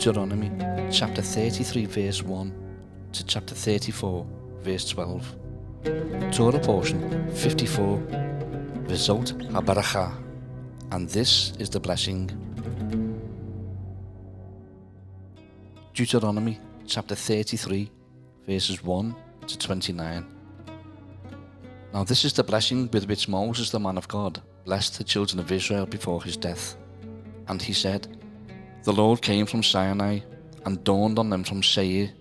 Deuteronomy chapter 33 verse 1 to chapter 34 verse 12. Torah Portion 54, result Haberacha, and this is the blessing. Deuteronomy chapter 33 verses 1 to 29. Now this is the blessing with which Moses the man of God blessed the children of Israel before his death. And he said, The Lord came from Sinai and dawned on them from Seir.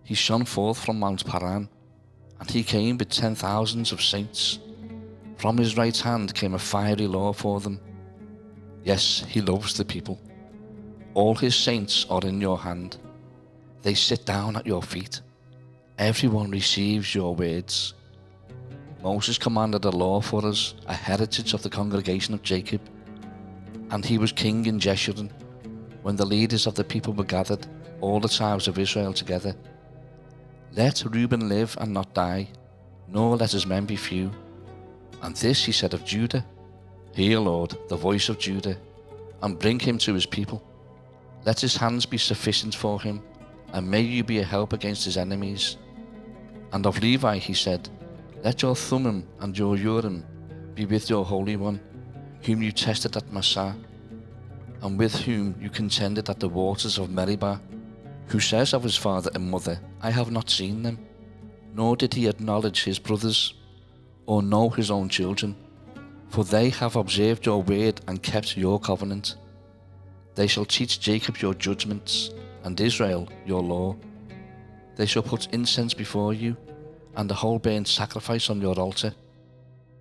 He shone forth from Mount Paran, and he came with 10,000s of saints. From his right hand came a fiery law for them. Yes, he loves the people. All his saints are in your hand. They sit down at your feet. Everyone receives your words. Moses commanded a law for us, a heritage of the congregation of Jacob. And he was king in Jeshurun, when the leaders of the people were gathered, all the tribes of Israel together. Let Reuben live and not die, nor let his men be few. And this he said of Judah, Hear, Lord, the voice of Judah, and bring him to his people. Let his hands be sufficient for him, and may you be a help against his enemies. And of Levi he said, Let your Thummim and your Urim be with your Holy One, whom you tested at Massah, and with whom you contended at the waters of Meribah, who says of his father and mother, I have not seen them, nor did he acknowledge his brothers, or know his own children, for they have observed your word and kept your covenant. They shall teach Jacob your judgments, and Israel your law. They shall put incense before you, and a whole burnt sacrifice on your altar.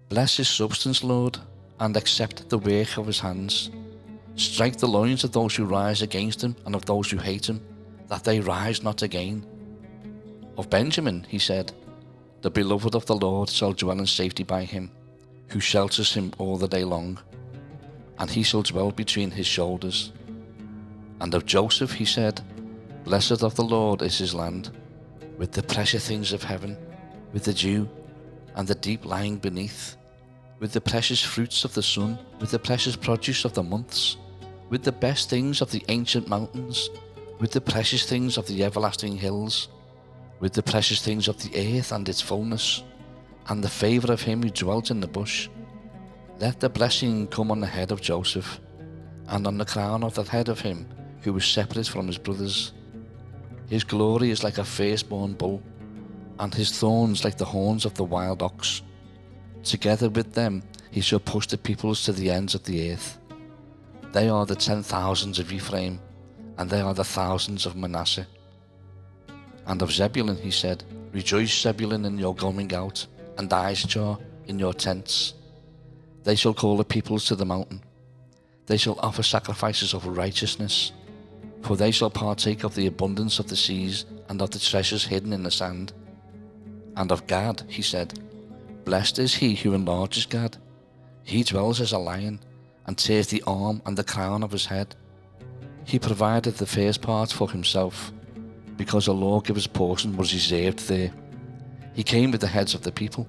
Bless his substance, Lord, and accept the work of his hands. Strike the loins of those who rise against him and of those who hate him, that they rise not again. Of Benjamin he said, The beloved of the Lord shall dwell in safety by him, who shelters him all the day long, and he shall dwell between his shoulders. And of Joseph he said, Blessed of the Lord is his land, with the precious things of heaven, with the dew, and the deep lying beneath, with the precious fruits of the sun, with the precious produce of the months, with the best things of the ancient mountains, with the precious things of the everlasting hills, with the precious things of the earth and its fullness, and the favour of him who dwelt in the bush. Let the blessing come on the head of Joseph, and on the crown of the head of him who was separate from his brothers. His glory is like a firstborn bull, and his thorns like the horns of the wild ox. Together with them he shall push the peoples to the ends of the earth. They are the 10,000s of Ephraim, and they are the thousands of Manasseh. And of Zebulun he said, Rejoice, Zebulun, in your going out, and Issachar in your tents. They shall call the peoples to the mountain. They shall offer sacrifices of righteousness, for they shall partake of the abundance of the seas and of the treasures hidden in the sand. And of Gad he said, Blessed is he who enlarges Gad. He dwells as a lion, and tears the arm and the crown of his head. He provided the first part for himself, because a lawgiver's portion was reserved there. He came with the heads of the people.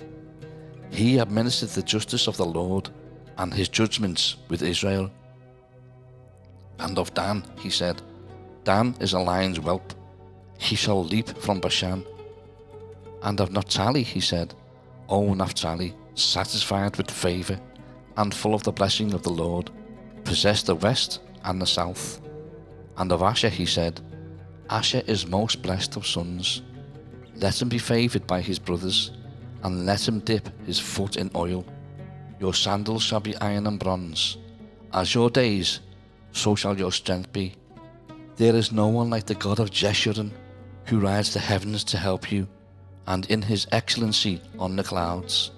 He administered the justice of the Lord, and his judgments with Israel. And of Dan he said, Dan is a lion's whelp. He shall leap from Bashan. And of Naphtali he said, O Naphtali, satisfied with favour, and full of the blessing of the Lord, possess the west and the south. And of Asher he said, Asher is most blessed of sons. Let him be favoured by his brothers, and let him dip his foot in oil. Your sandals shall be iron and bronze. As your days, so shall your strength be. There is no one like the God of Jeshurun, who rides the heavens to help you, and in his excellency on the clouds.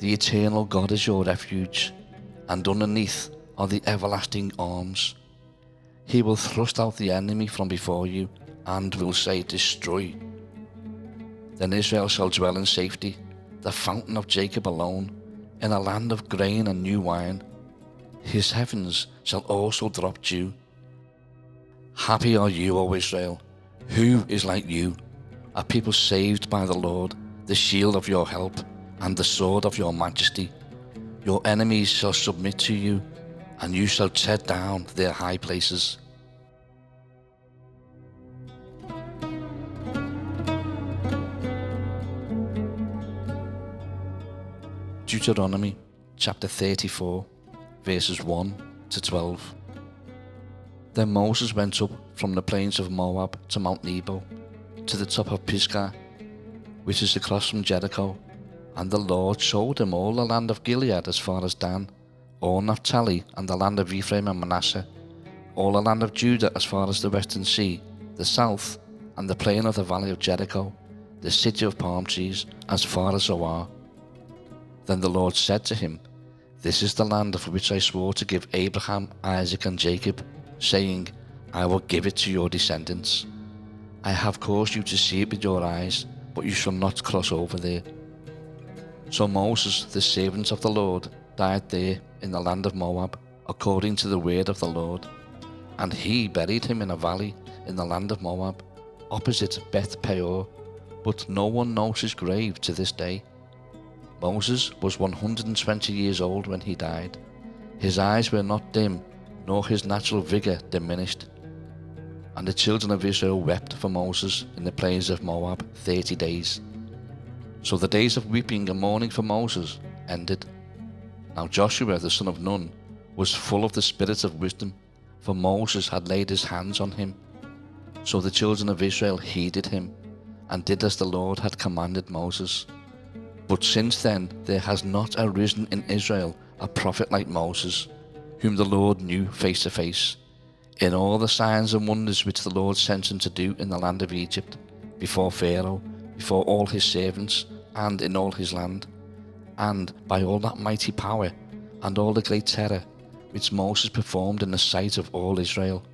The eternal God is your refuge, and underneath are the everlasting arms. He will thrust out the enemy from before you, and will say, Destroy. Then Israel shall dwell in safety, the fountain of Jacob alone, in a land of grain and new wine. His heavens shall also drop dew. Happy are you, O Israel, who is like you, a people saved by the Lord, the shield of your help, and the sword of your majesty. Your enemies shall submit to you, and you shall tread down their high places. Deuteronomy chapter 34, verses 1 to 12. Then Moses went up from the plains of Moab to Mount Nebo, to the top of Pisgah, which is across from Jericho, and the Lord showed him all the land of Gilead as far as Dan, all Naphtali and the land of Ephraim and Manasseh, all the land of Judah as far as the western sea, the south, and the plain of the valley of Jericho, the city of palm trees, as far as Zoar. Then the Lord said to him, This is the land of which I swore to give Abraham, Isaac, and Jacob, saying, I will give it to your descendants. I have caused you to see it with your eyes, but you shall not cross over there. So Moses, the servant of the Lord, died there in the land of Moab, according to the word of the Lord. And he buried him in a valley in the land of Moab, opposite Beth Peor, but no one knows his grave to this day. Moses was 120 years old when he died. His eyes were not dim, nor his natural vigour diminished. And the children of Israel wept for Moses in the plains of Moab 30 days. So the days of weeping and mourning for Moses ended. Now Joshua the son of Nun was full of the spirit of wisdom, for Moses had laid his hands on him. So the children of Israel heeded him, and did as the Lord had commanded Moses. But since then there has not arisen in Israel a prophet like Moses, whom the Lord knew face to face, in all the signs and wonders which the Lord sent him to do in the land of Egypt, before Pharaoh, before all his servants, and in all his land, and by all that mighty power, and all the great terror, which Moses performed in the sight of all Israel.